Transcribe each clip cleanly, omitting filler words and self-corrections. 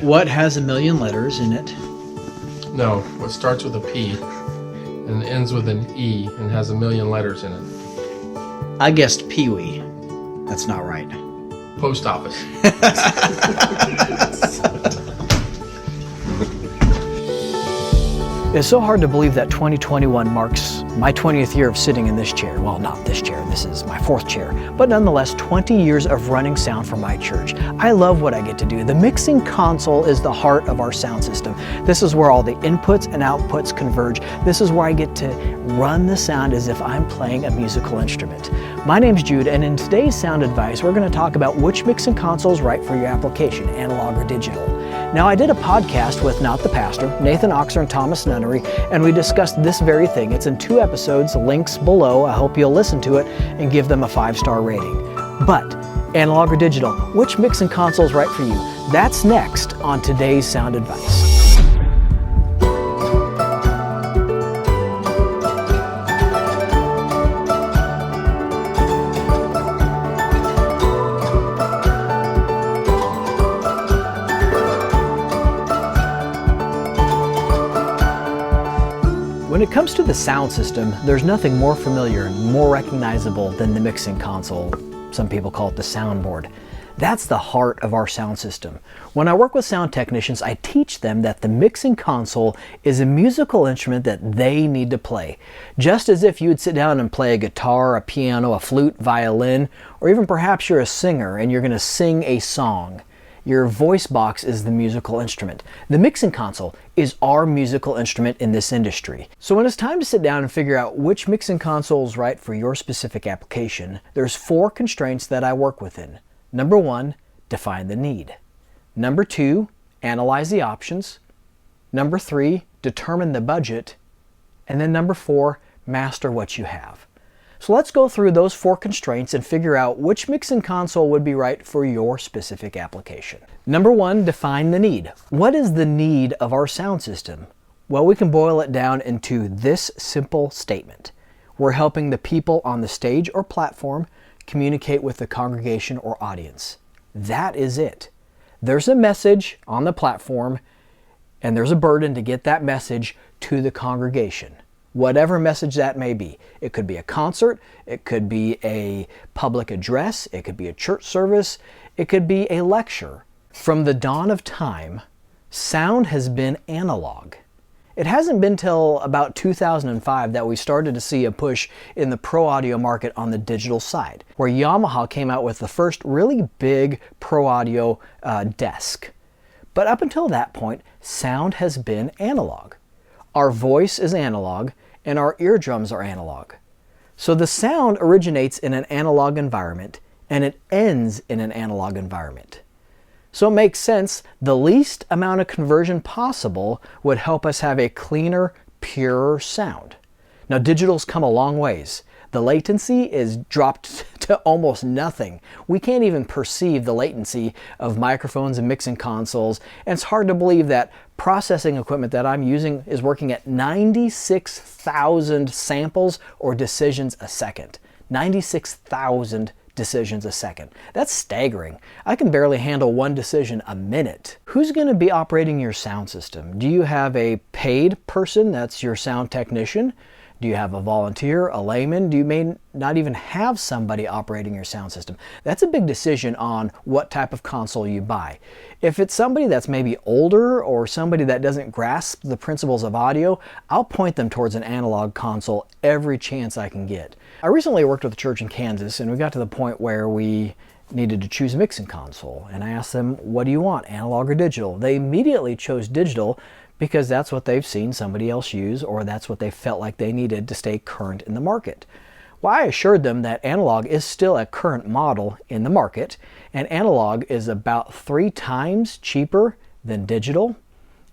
What has a million letters in it? No, what starts with a P and ends with an E and has a million letters in it. I guessed Pee-wee. That's not right. Post office. It's so hard to believe that 2021 marks my 20th year of sitting in this chair. Well, not this chair, this is my 4th chair, but nonetheless 20 years of running sound for my church. I love what I get to do. The mixing console is the heart of our sound system. This is where all the inputs and outputs converge. This is where I get to run the sound as if I'm playing a musical instrument. My name's Jude, and in today's Sound Advice, we're going to talk about which mixing console is right for your application, analog or digital. Now, I did a podcast with Not the Pastor, Nathan Oxer and Thomas Nunnery, and we discussed this very thing. It's in 2 episodes, links below. I hope you'll listen to it and give them a 5-star rating. But, analog or digital, which mixing console is right for you? That's next on today's Sound Advice. When it comes to the sound system, there's nothing more familiar and more recognizable than the mixing console. Some people call it the soundboard. That's the heart of our sound system. When I work with sound technicians, I teach them that the mixing console is a musical instrument that they need to play. Just as if you would sit down and play a guitar, a piano, a flute, violin, or even perhaps you're a singer and you're going to sing a song. Your voice box is the musical instrument. The mixing console is our musical instrument in this industry. So when it's time to sit down and figure out which mixing console is right for your specific application, there's 4 constraints that I work within. Number 1, define the need. Number 2, analyze the options. Number 3, determine the budget. And then number 4, master what you have. So let's go through those 4 constraints and figure out which mixing console would be right for your specific application. Number 1, define the need. What is the need of our sound system? Well, we can boil it down into this simple statement. We're helping the people on the stage or platform communicate with the congregation or audience. That is it. There's a message on the platform, and there's a burden to get that message to the congregation. Whatever message that may be. It could be a concert, it could be a public address, it could be a church service, it could be a lecture. From the dawn of time, sound has been analog. It hasn't been till about 2005 that we started to see a push in the pro audio market on the digital side, where Yamaha came out with the first really big pro audio desk. But up until that point, sound has been analog. Our voice is analog, and our eardrums are analog. So the sound originates in an analog environment, and it ends in an analog environment. So it makes sense, the least amount of conversion possible would help us have a cleaner, purer sound. Now, digital's come a long ways. The latency is dropped to almost nothing. We can't even perceive the latency of microphones and mixing consoles, and it's hard to believe that processing equipment that I'm using is working at 96,000 samples or decisions a second. 96,000 decisions a second. That's staggering. I can barely handle 1 decision a minute. Who's going to be operating your sound system? Do you have a paid person that's your sound technician? Do you have a volunteer, a layman? Do you may not even have somebody operating your sound system? That's a big decision on what type of console you buy. If it's somebody that's maybe older or somebody that doesn't grasp the principles of audio, I'll point them towards an analog console every chance I can get. I recently worked with a church in Kansas, and we got to the point where we needed to choose a mixing console. And I asked them, what do you want, analog or digital? They immediately chose digital, because that's what they've seen somebody else use, or that's what they felt like they needed to stay current in the market. Well, I assured them that analog is still a current model in the market, and analog is about 3 times cheaper than digital.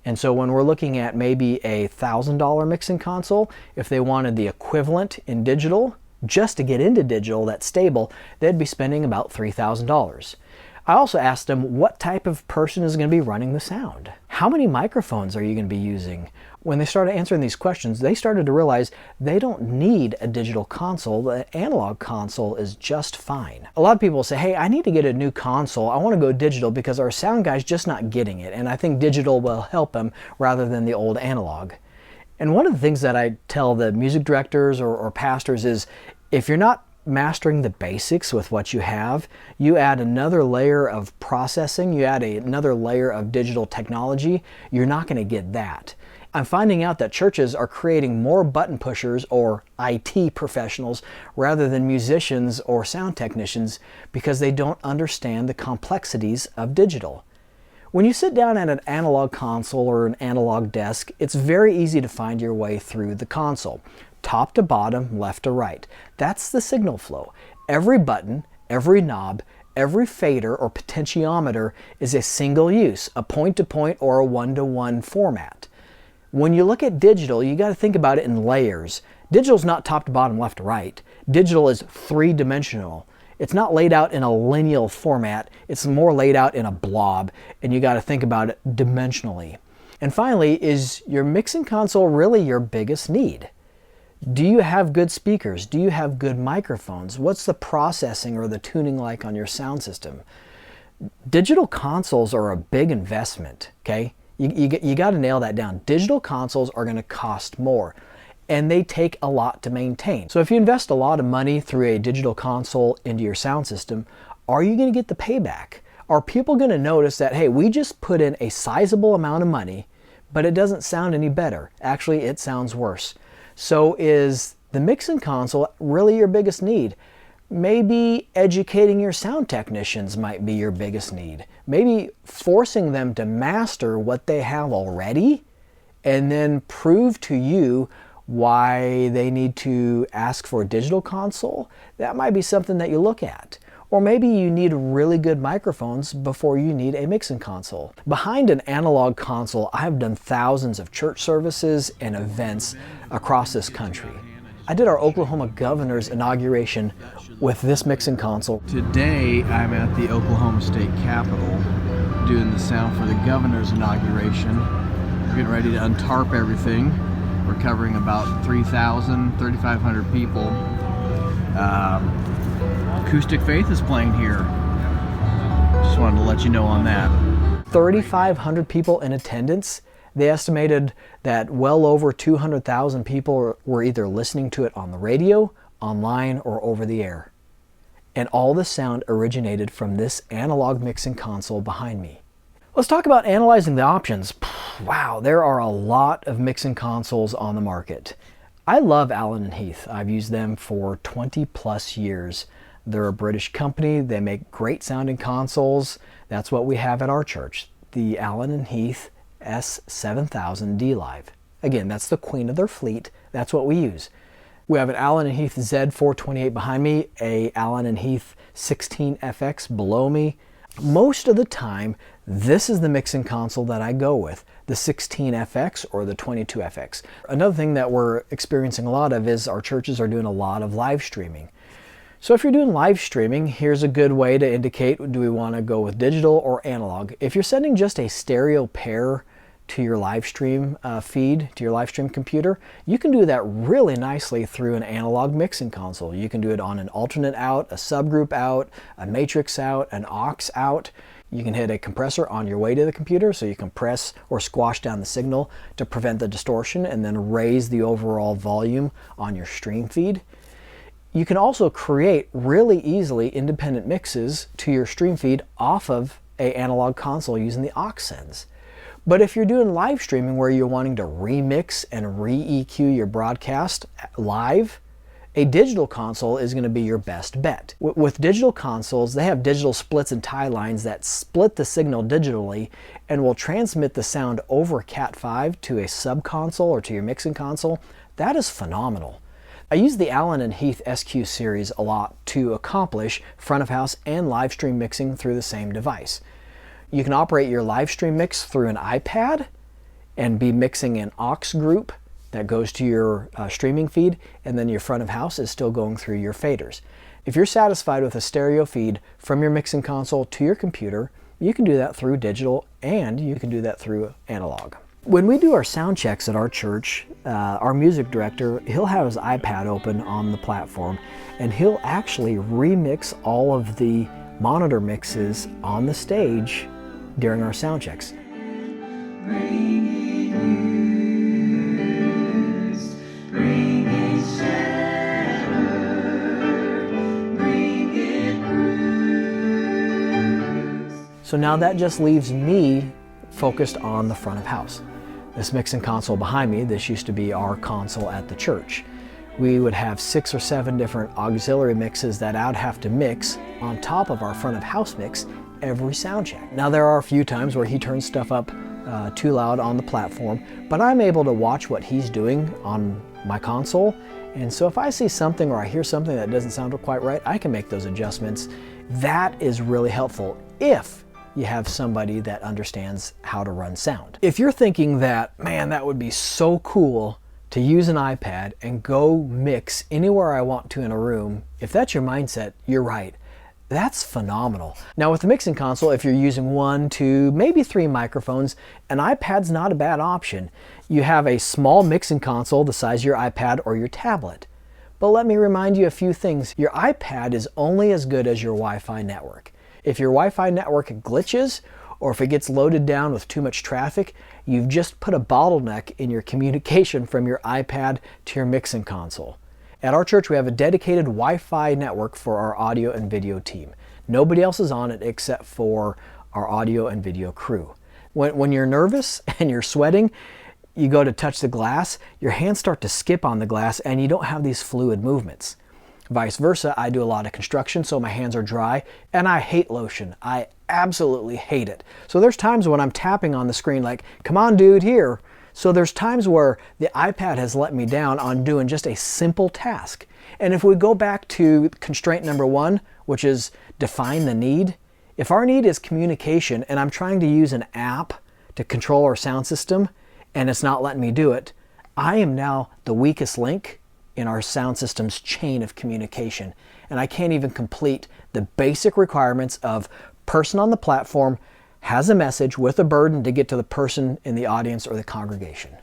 And so when we're looking at maybe a $1,000 mixing console, if they wanted the equivalent in digital, just to get into digital that's stable, they'd be spending about $3,000. I also asked them what type of person is going to be running the sound. How many microphones are you going to be using? When they started answering these questions, they started to realize they don't need a digital console. The analog console is just fine. A lot of people say, hey, I need to get a new console. I want to go digital because our sound guy's just not getting it. And I think digital will help him rather than the old analog. And one of the things that I tell the music directors or pastors is, if you're not mastering the basics with what you have, you add another layer of processing, you add another layer of digital technology, you're not going to get that. I'm finding out that churches are creating more button pushers or IT professionals rather than musicians or sound technicians because they don't understand the complexities of digital. When you sit down at an analog console or an analog desk, it's very easy to find your way through the console. Top to bottom, left to right. That's the signal flow. Every button, every knob, every fader or potentiometer is a single use, a point-to-point or a one-to-one format. When you look at digital, you got to think about it in layers. Digital is not top to bottom, left to right. Digital is three-dimensional. It's not laid out in a linear format. It's more laid out in a blob, and you got to think about it dimensionally. And finally, is your mixing console really your biggest need? Do you have good speakers? Do you have good microphones? What's the processing or the tuning like on your sound system? Digital consoles are a big investment, okay? You got to nail that down. Digital consoles are going to cost more, and they take a lot to maintain. So if you invest a lot of money through a digital console into your sound system, are you going to get the payback? Are people going to notice that, hey, we just put in a sizable amount of money, but it doesn't sound any better? Actually, it sounds worse. So is the mixing console really your biggest need? Maybe educating your sound technicians might be your biggest need. Maybe forcing them to master what they have already and then prove to you why they need to ask for a digital console. That might be something that you look at. Or maybe you need really good microphones before you need a mixing console. Behind an analog console, I've done thousands of church services and events across this country. I did our Oklahoma governor's inauguration with this mixing console. Today, I'm at the Oklahoma State Capitol doing the sound for the governor's inauguration. We're getting ready to untarp everything. We're covering about 3,500 people. Acoustic Faith is playing here. Just wanted to let you know on that. 3,500 people in attendance. They estimated that well over 200,000 people were either listening to it on the radio, online, or over the air. And all the sound originated from this analog mixing console behind me. Let's talk about analyzing the options. Wow, there are a lot of mixing consoles on the market. I love Allen & Heath. I've used them for 20 plus years. They're a British company. They make great sounding consoles. That's what we have at our church, the Allen & Heath S7000 D-Live. Again, that's the queen of their fleet. That's what we use. We have an Allen & Heath Z428 behind me, a Allen & Heath 16FX below me. Most of the time, this is the mixing console that I go with, the 16FX or the 22FX. Another thing that we're experiencing a lot of is our churches are doing a lot of live streaming. So if you're doing live streaming, here's a good way to indicate, do we want to go with digital or analog? If you're sending just a stereo pair to your live stream feed, to your live stream computer, you can do that really nicely through an analog mixing console. You can do it on an alternate out, a subgroup out, a matrix out, an aux out. You can hit a compressor on your way to the computer, so you compress or squash down the signal to prevent the distortion and then raise the overall volume on your stream feed. You can also create really easily independent mixes to your stream feed off of an analog console using the aux sends. But if you're doing live streaming where you're wanting to remix and re-EQ your broadcast live, a digital console is going to be your best bet. With digital consoles, they have digital splits and tie lines that split the signal digitally and will transmit the sound over Cat5 to a sub console or to your mixing console. That is phenomenal. I use the Allen & Heath SQ series a lot to accomplish front of house and live stream mixing through the same device. You can operate your live stream mix through an iPad and be mixing an aux group that goes to your streaming feed, and then your front of house is still going through your faders. If you're satisfied with a stereo feed from your mixing console to your computer, You can do that through digital, and you can do that through analog. When we do our sound checks at our church, our music director, he'll have his iPad open on the platform, and he'll actually remix all of the monitor mixes on the stage during our sound checks. So now that just leaves me focused on the front of house. This mixing console behind me, this used to be our console at the church. We would have 6 or 7 different auxiliary mixes that I'd have to mix on top of our front of house mix every sound check. Now there are a few times where he turns stuff up too loud on the platform, but I'm able to watch what he's doing on my console. And so if I see something or I hear something that doesn't sound quite right, I can make those adjustments. That is really helpful if you have somebody that understands how to run sound. If you're thinking that, man, that would be so cool to use an iPad and go mix anywhere I want to in a room, if that's your mindset, you're right. That's phenomenal. Now with the mixing console, if you're using 1, 2, maybe 3 microphones, an iPad's not a bad option. You have a small mixing console the size of your iPad or your tablet. But let me remind you a few things. Your iPad is only as good as your Wi-Fi network. If your Wi-Fi network glitches, or if it gets loaded down with too much traffic, you've just put a bottleneck in your communication from your iPad to your mixing console. At our church, we have a dedicated Wi-Fi network for our audio and video team. Nobody else is on it except for our audio and video crew. When you're nervous and you're sweating, you go to touch the glass, your hands start to skip on the glass and you don't have these fluid movements. Vice versa, I do a lot of construction, so my hands are dry, and I hate lotion. I absolutely hate it. So there's times when I'm tapping on the screen like, come on dude, here. So there's times where the iPad has let me down on doing just a simple task. And if we go back to constraint number 1, which is define the need, if our need is communication and I'm trying to use an app to control our sound system and it's not letting me do it, I am now the weakest link in our sound system's chain of communication. And I can't even complete the basic requirements of person on the platform has a message with a burden to get to the person in the audience or the congregation.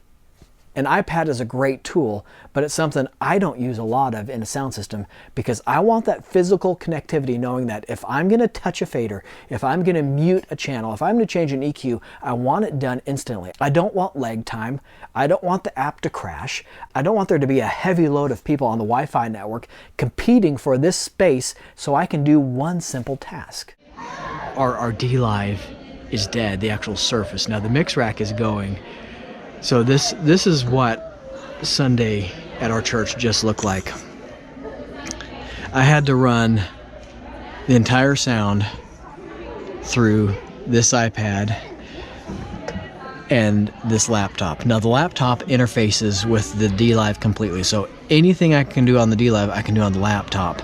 An iPad is a great tool, but it's something I don't use a lot of in a sound system because I want that physical connectivity, knowing that if I'm gonna touch a fader, if I'm gonna mute a channel, if I'm gonna change an EQ, I want it done instantly. I don't want lag time. I don't want the app to crash. I don't want there to be a heavy load of people on the Wi-Fi network competing for this space so I can do one simple task. Our D-Live is dead, the actual surface. Now the mix rack is going. So this is what Sunday at our church just looked like. I had to run the entire sound through this iPad and this laptop. Now the laptop interfaces with the D-Live completely, so anything I can do on the D-Live I can do on the laptop,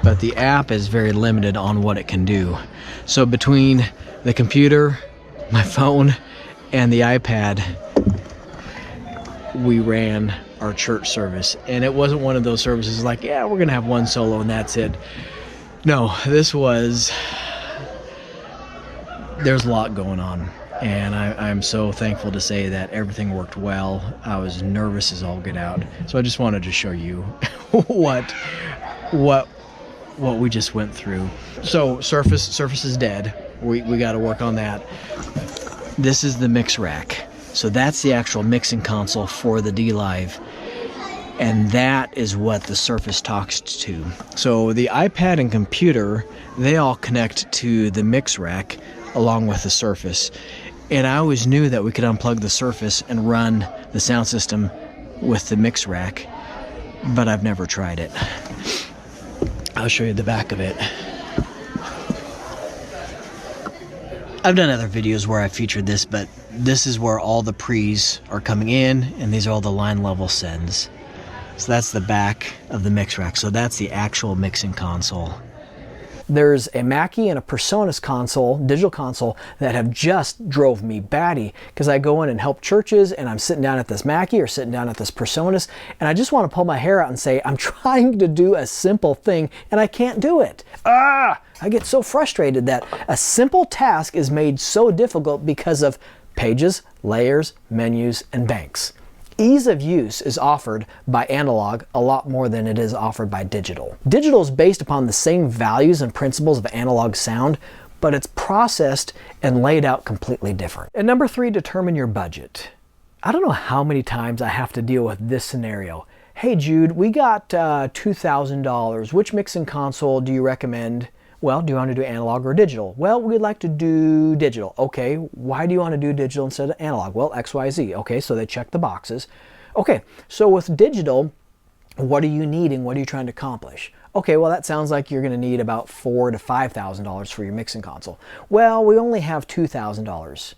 but the app is very limited on what it can do. So between the computer, my phone, and the iPad, we ran our church service. And it wasn't one of those services like, yeah, we're gonna have one solo and that's it. No, there's a lot going on, and I'm so thankful to say that everything worked well. I was nervous as all get out, so I just wanted to show you what we just went through. So surface is dead. We got to work on that. This is the mix rack. So that's the actual mixing console for the D-Live, and that is what the Surface talks to. So the iPad and computer, they all connect to the mix rack along with the Surface. And I always knew that we could unplug the Surface and run the sound system with the mix rack, but I've never tried it. I'll show you the back of it. I've done other videos where I featured this, but this is where all the pre's are coming in, and these are all the line level sends. So that's the back of the mix rack. So that's the actual mixing console. There's a Mackie and a PreSonus console, digital console, that have just drove me batty because I go in and help churches and I'm sitting down at this Mackie or sitting down at this PreSonus and I just want to pull my hair out and say, I'm trying to do a simple thing and I can't do it. I get so frustrated that a simple task is made so difficult because of pages, layers, menus, and banks. Ease of use is offered by analog a lot more than it is offered by digital. Digital is based upon the same values and principles of analog sound, but it's processed and laid out completely different. And number 3, determine your budget. I don't know how many times I have to deal with this scenario. Hey Jude, we got $2,000. Which mixing console do you recommend? Well, do you want to do analog or digital? Well, we'd like to do digital. Okay, why do you want to do digital instead of analog? Well, XYZ. Okay, so they check the boxes. Okay, so with digital, what are you needing? What are you trying to accomplish? Okay, well, that sounds like you're going to need about $4,000 to $5,000 for your mixing console. Well, we only have $2,000.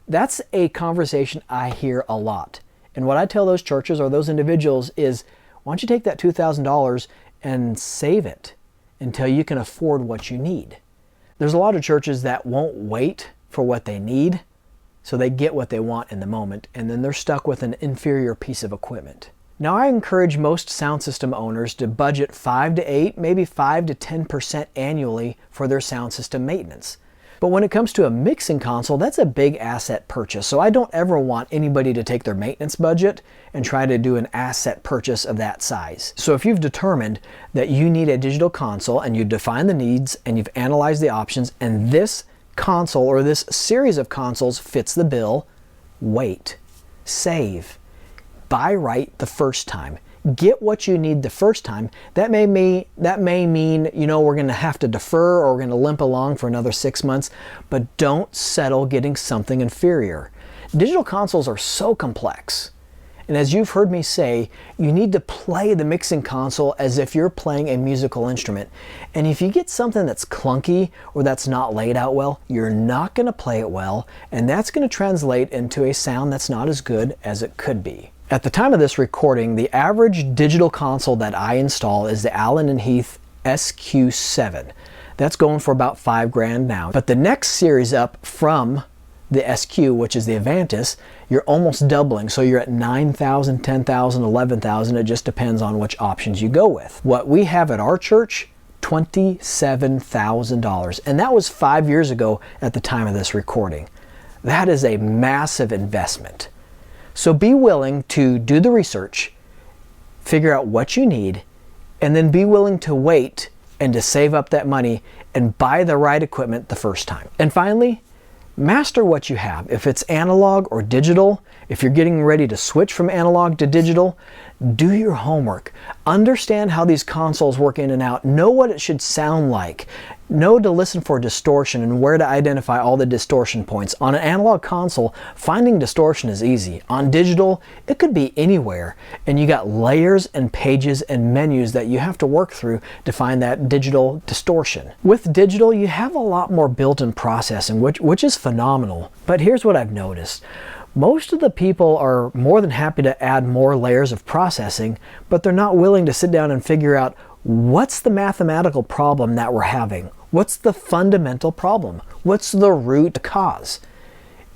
That's a conversation I hear a lot. And what I tell those churches or those individuals is, why don't you take that $2,000 and save it until you can afford what you need. There's a lot of churches that won't wait for what they need, so they get what they want in the moment, and then they're stuck with an inferior piece of equipment. Now, I encourage most sound system owners to budget 5 to 8, maybe 5 to 10% annually for their sound system maintenance. But when it comes to a mixing console, that's a big asset purchase. So I don't ever want anybody to take their maintenance budget and try to do an asset purchase of that size. So if you've determined that you need a digital console and you define the needs and you've analyzed the options and this console or this series of consoles fits the bill, wait, save, buy right the first time. Get what you need the first time. That may mean, you know, we're going to have to defer or we're going to limp along for another 6 months, but don't settle getting something inferior. Digital consoles are so complex. And as you've heard me say, you need to play the mixing console as if you're playing a musical instrument. And if you get something that's clunky or that's not laid out well, you're not going to play it well, and that's going to translate into a sound that's not as good as it could be. At the time of this recording, the average digital console that I install is the Allen and Heath SQ7. That's going for about $5,000 now. But the next series up from the SQ, which is the Avantis, you're almost doubling. So you're at $9,000, $10,000, $11,000. It just depends on which options you go with. What we have at our church, $27,000. And that was 5 years ago at the time of this recording. That is a massive investment. So be willing to do the research, figure out what you need, and then be willing to wait and to save up that money and buy the right equipment the first time. And finally, master what you have. If it's analog or digital, if you're getting ready to switch from analog to digital, do your homework. Understand how these consoles work in and out. Know what it should sound like. Know to listen for distortion and where to identify all the distortion points. On an analog console, finding distortion is easy. On digital, it could be anywhere. And you got layers and pages and menus that you have to work through to find that digital distortion. With digital, you have a lot more built-in processing, which is phenomenal. But here's what I've noticed. Most of the people are more than happy to add more layers of processing, but they're not willing to sit down and figure out what's the mathematical problem that we're having. What's the fundamental problem? What's the root cause?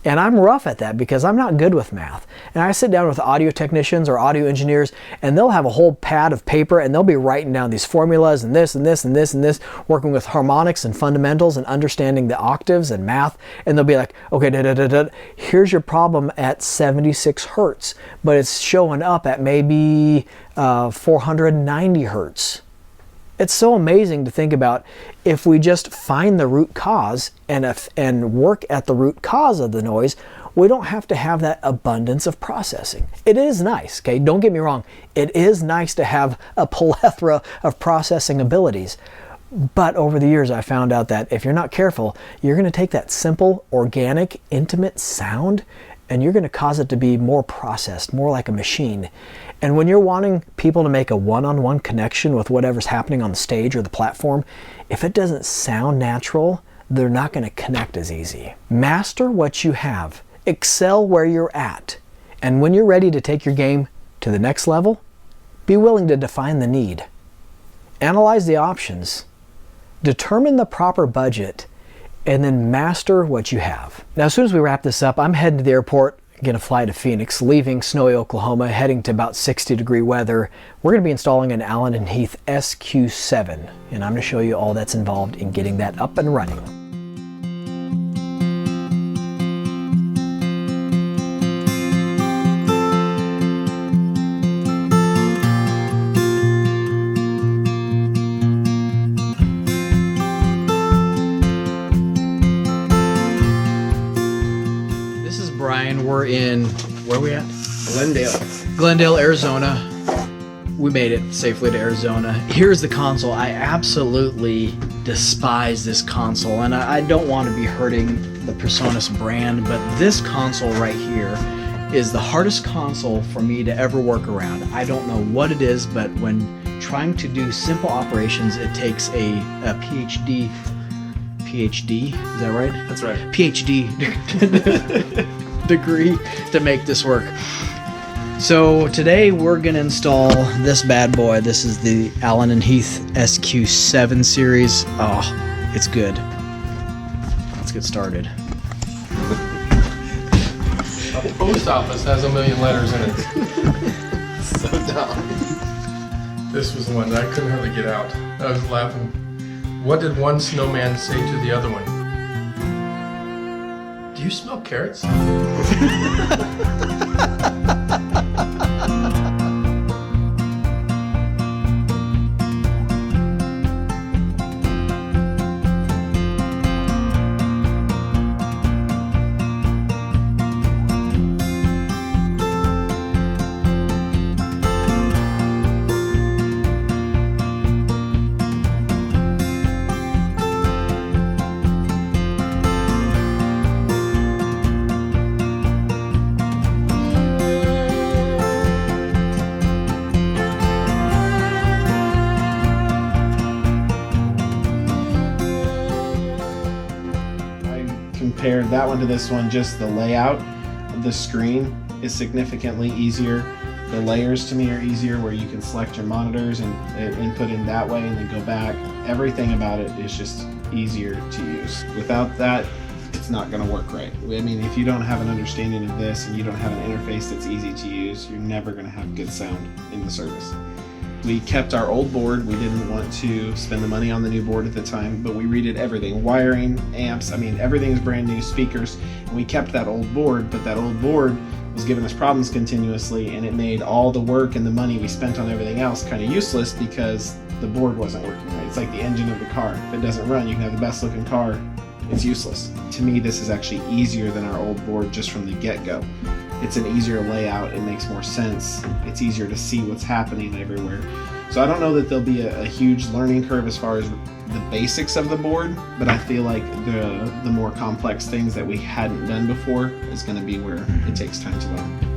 And I'm rough at that because I'm not good with math. And I sit down with audio technicians or audio engineers and they'll have a whole pad of paper and they'll be writing down these formulas and this and this and this and this, working with harmonics and fundamentals and understanding the octaves and math. And they'll be like, okay, here's your problem at 76 hertz, but it's showing up at maybe 490 hertz. It's so amazing to think about if we just find the root cause and work at the root cause of the noise, we don't have to have that abundance of processing. It is nice, okay? Don't get me wrong. It is nice to have a plethora of processing abilities. But over the years, I found out that if you're not careful, you're going to take that simple, organic, intimate sound and you're going to cause it to be more processed, more like a machine. And when you're wanting people to make a one-on-one connection with whatever's happening on the stage or the platform, if it doesn't sound natural, they're not going to connect as easy. Master what you have. Excel where you're at. And when you're ready to take your game to the next level, be willing to define the need. Analyze the options. determine the proper budget, and then master what you have. Now, as soon as we wrap this up, I'm heading to the airport, going to fly to Phoenix, leaving snowy Oklahoma, heading to about 60-degree weather. We're going to be installing an Allen & Heath SQ7, and I'm going to show you all that's involved in getting that up and running. Brian, we're in, where are we at? Glendale, Arizona. We made it safely to Arizona. Here's the console. I absolutely despise this console, and I don't want to be hurting the Presonus brand, but this console right here is the hardest console for me to ever work around. I don't know what it is, but when trying to do simple operations, it takes a PhD, is that right? That's right. PhD degree to make this work. So today we're going to install this bad boy. This is the Allen & Heath SQ7 series. Oh, it's good. Let's get started. The post office has 1 million letters in it. So dumb. This was the one that I couldn't hardly get out. I was laughing. What did one snowman say to the other one? Do you smell carrots? Compared that one to this one, just the layout of the screen is significantly easier. The layers to me are easier, where you can select your monitors and input in that way and then go back. Everything about it is just easier to use. Without that, it's not going to work right. I mean, if you don't have an understanding of this and you don't have an interface that's easy to use, you're never going to have good sound in the service. We kept our old board. We didn't want to spend the money on the new board at the time, but we redid everything. Wiring, amps, I mean, everything is brand new, speakers. And we kept that old board, but that old board was giving us problems continuously, and it made all the work and the money we spent on everything else kind of useless because the board wasn't working right. It's like the engine of the car. If it doesn't run, you can have the best looking car. It's useless. To me, this is actually easier than our old board just from the get-go. It's an easier layout, it makes more sense, it's easier to see what's happening everywhere. So I don't know that there'll be a huge learning curve as far as the basics of the board, but I feel like the more complex things that we hadn't done before is going to be where it takes time to learn.